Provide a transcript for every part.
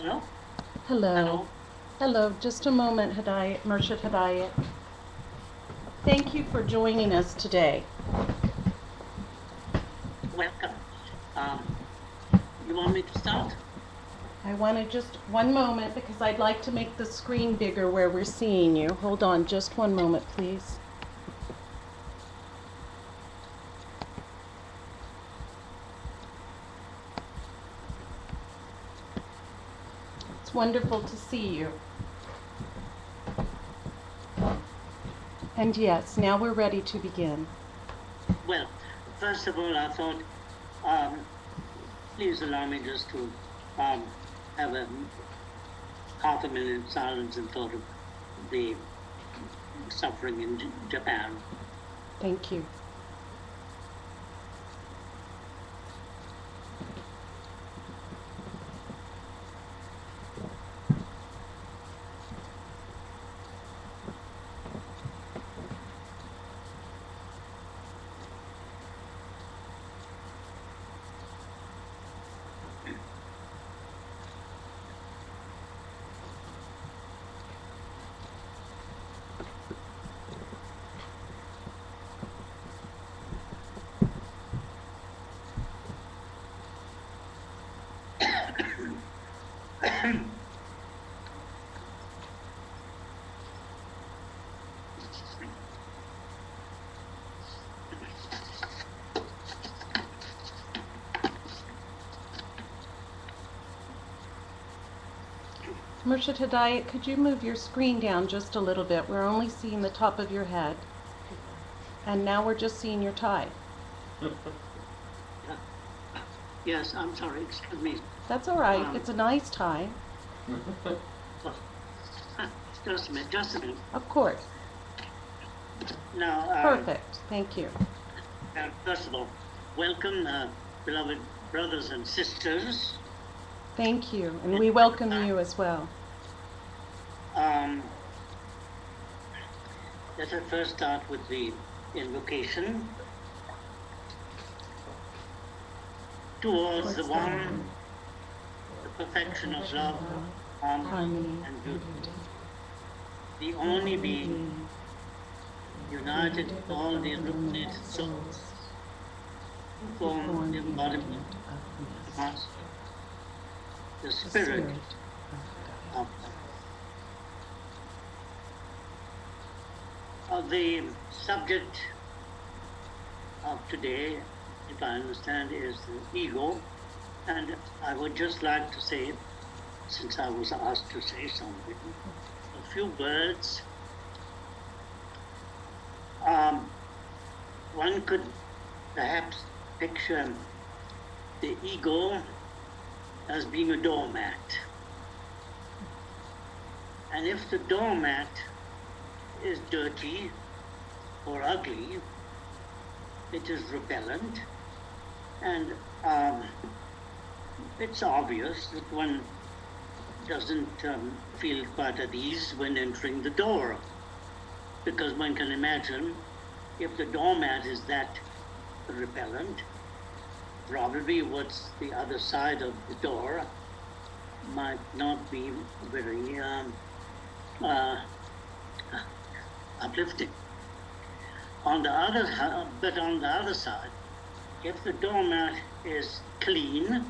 Hello? Hello. Hello? Hello. Just a moment, Murshid Hidayat. Thank you for joining us today. Welcome. Um, you want me to start? I want to just one moment because I'd like to make the screen bigger where we're seeing you. Hold on just one moment, please. It's wonderful to see you. And yes, now we're ready to begin. Well, first of all, I thought, um, please allow me just to have a half a minute silence in thought of the suffering in Japan. Thank you. Murshid Hidayat, could you move your screen down just a little bit? We're only seeing the top of your head. And now we're just seeing your tie. Yes, I'm sorry, excuse me. That's all right. It's a nice tie. Just a minute, just a minute. Of course. Now, Perfect. Thank you. first of all, welcome, beloved brothers and sisters. Thank you. And we welcome you as well. Let us first start with the invocation. Towards the one, the perfection of love, harmony, and beauty. The only being, united with all the illuminated souls, who form the embodiment of the Master, the Spirit of God. The subject of today, if I understand, is the ego. And I would just like to say, since I was asked to say something, a few words. One could perhaps picture the ego as being a doormat. And if the doormat is dirty or ugly, it is repellent, and it's obvious that one doesn't feel quite at ease when entering the door, because one can imagine if the doormat is that repellent, probably what's the other side of the door might not be very uplifting. But on the other side, if the doormat is clean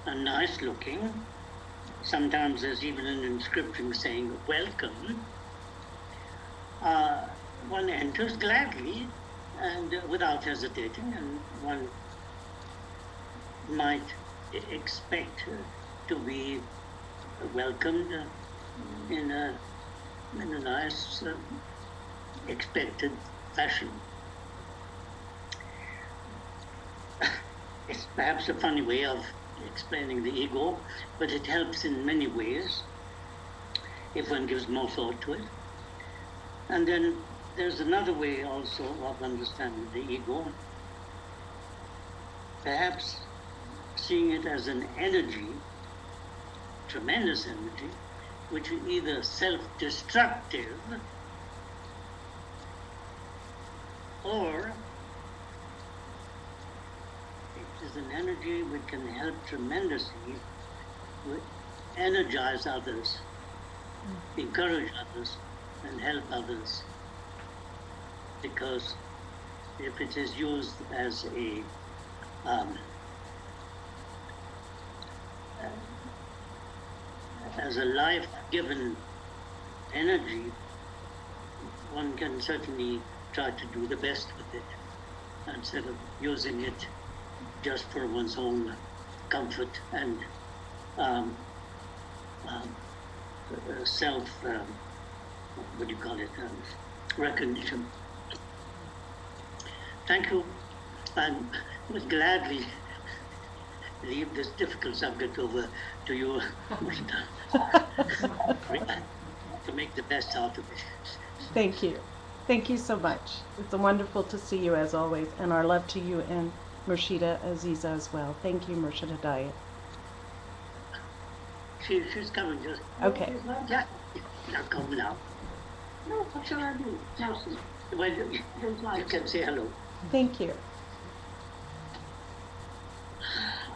and nice looking, sometimes there's even an inscription saying welcome, one enters gladly and without hesitating, and one might expect to be welcomed in a nice, expected fashion. It's perhaps a funny way of explaining the ego, but it helps in many ways if one gives more thought to it. And then there's another way also of understanding the ego, perhaps seeing it as an energy, tremendous energy, which is either self-destructive or it is an energy which can help tremendously with energize others, encourage others, and help others. Because if it is used as a life-given energy, one can certainly try to do the best with it instead of using it just for one's own comfort and self, what do you call it, recognition. Thank you. I would gladly leave this difficult subject over to you to make the best out of it. Thank you. Thank you so much. It's wonderful to see you as always, and our love to you and Murshida Aziza as well. Thank you, Murshid Hidayat. She's coming just. Okay. Yeah. Now come now. No, what shall I do? Now, Well, you can say hello. Thank you.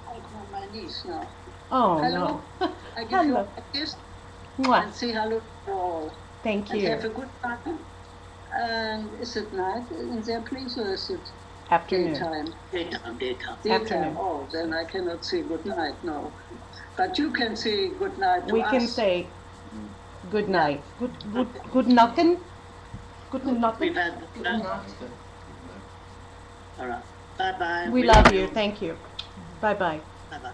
I call my niece now. Oh, Hello. no. I give Hello. you a kiss Mwah. and say hello to all. Thank And have a you. good time. And is it night in their place or is it Afternoon. daytime? Daytime. Daytime. Afternoon. Oh, then I cannot say good night, no. But you can say good night to We us. can say good night. Good knockin'? Good knockin'? We've had. All right. Bye-bye. We love you. Thank you. Bye-bye. Bye-bye.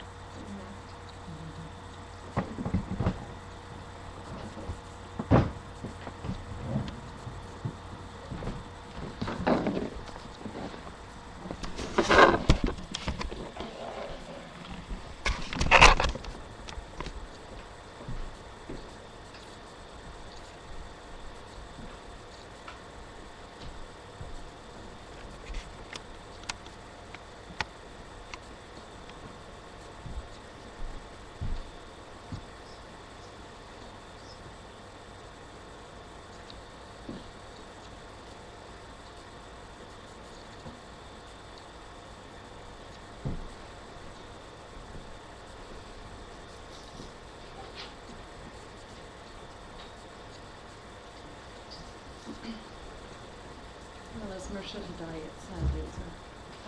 Well, as Murshid Hidayat said, it's a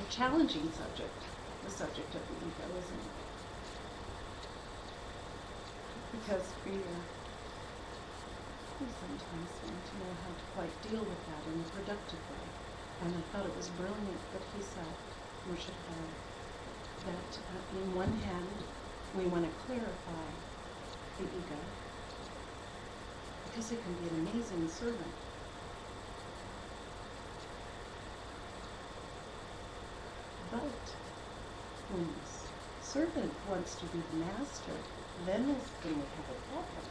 challenging subject, the subject of the ego, isn't it? Because we sometimes want to know how to quite deal with that in a productive way. And I thought it was brilliant that he said, Murshid Hidayat, that in one hand, we want to clarify the ego, because it can be an amazing servant. But when the servant wants to be the master, then we have a problem.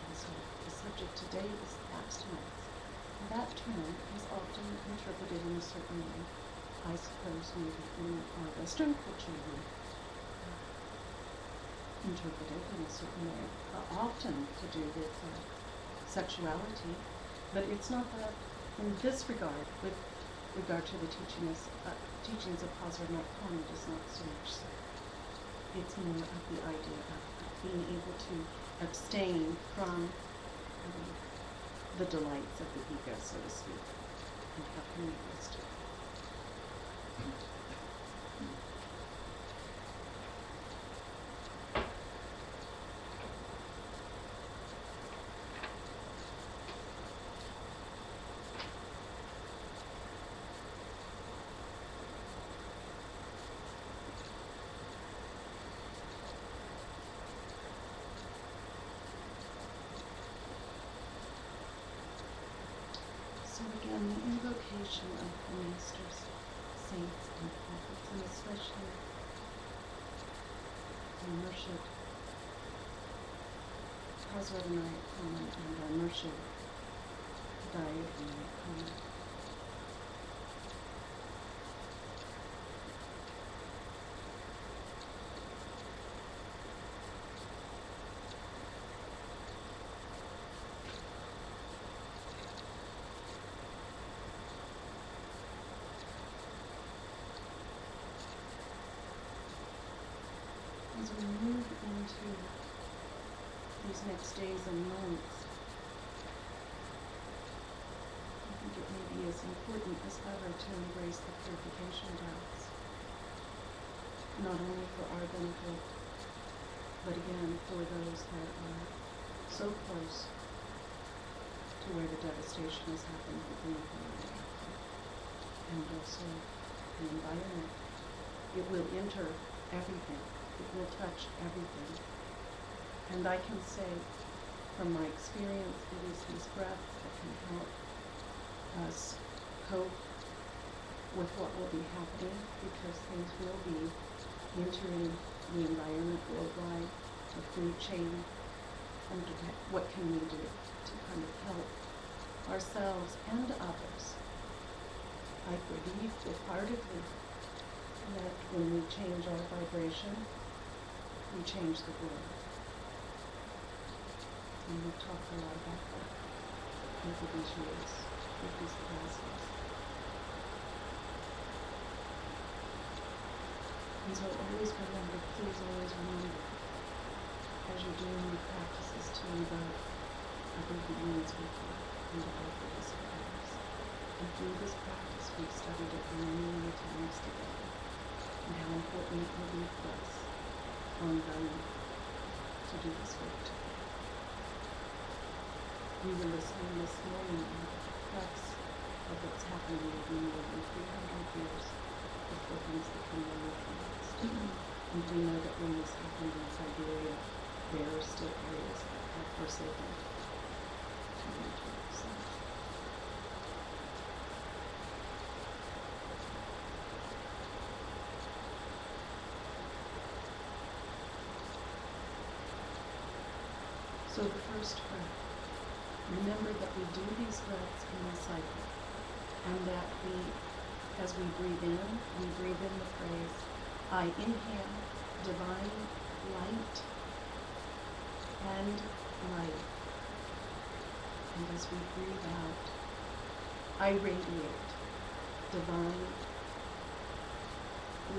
And so the subject today is abstinence. And that term is often interpreted in a certain way. I suppose maybe in our Western culture we interpret it in a certain way, often to do with sexuality. But it's not that in this regard, with regard to the teachings of Hazrat Khan, it is not so much so. It's more of the idea of being able to abstain from the delights of the ego, so to speak. And how can we resist it? So again, the invocation of the Masters, saints, and prophets, and especially the Murshid, Hazrat Inayat Khan, and our Murshid, Hidayat Inayat Khan. as we move into these next days and months, I think it may be as important as ever to embrace the purification dance, not only for our benefit, but again for those that are so close to where the devastation has happened within the community, and also the environment. It will enter everything. It will touch everything. And I can say, from my experience, it is these breaths that can help us cope with what will be happening, because things will be entering the environment worldwide, the food chain, and what can we do to kind of help ourselves and others. I believe wholeheartedly that when we change our vibration, we change the world. And we've talked a lot about that over these years, with these classes. And so always remember, please always remember, as you're doing your practices, to invite other beings with you and to offer this for others. And through this practice, we've studied it many, many times together, and how important it will be for us ongoing to do this work together. We were listening this morning to the effects of what's happening over more than 300 years before things become more organized. And we know that when this happened in Siberia, there are still areas that are forsaken to themselves. So the first breath, remember that we do these breaths in a cycle, and that we, as we breathe in the phrase, I inhale divine light and life. And as we breathe out, I radiate divine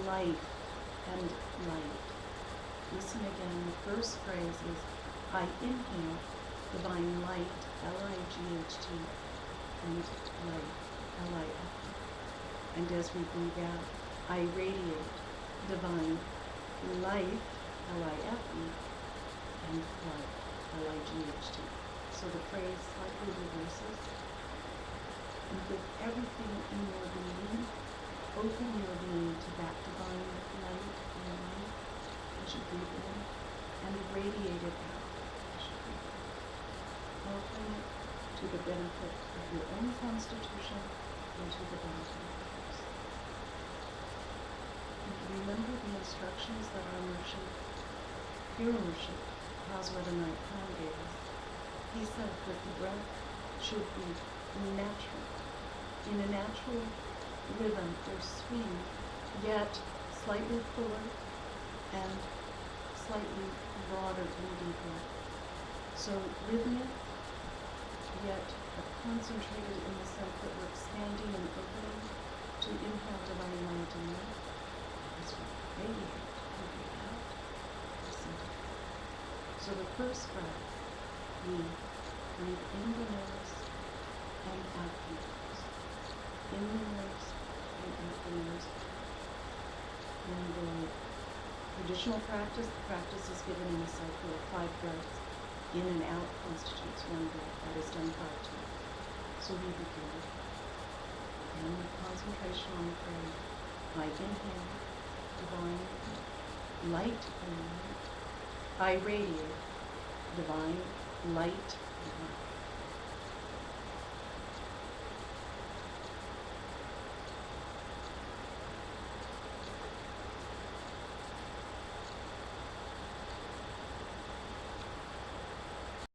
life and light. Listen again, the first phrase is, I inhale divine light, L-I-G-H-T, and life, L-I-F-E. And as we breathe out, I radiate divine life, L-I-F-E, and life, L-I-G-H-T. So the phrase slightly reverses. And with everything in your being, open your being to that divine light and life as you breathe in, and radiate it out as you breathe out. Offering it to the benefit of your own constitution and to the benefit of others. And remember the instructions that our Murshid, Pir-O-Murshid, Hazrat Night Khan gave us. He said that the breath should be natural, in a natural rhythm or swing, yet slightly fuller and slightly broader and deeper. So rhythmic, yet concentrated in the sense that we're expanding and opening to inhale divine light and life as we radiate and breathe out. Listen to that. So the first breath, we breathe in the nose and out the nose. In the nose and out the nose. In the traditional practice, the practice is given in a cycle of 5 breaths. In and out constitutes 1 breath. That is done 5 times. So we begin. And with concentration on the phrase, I inhale divine light and light. I radiate divine light and light.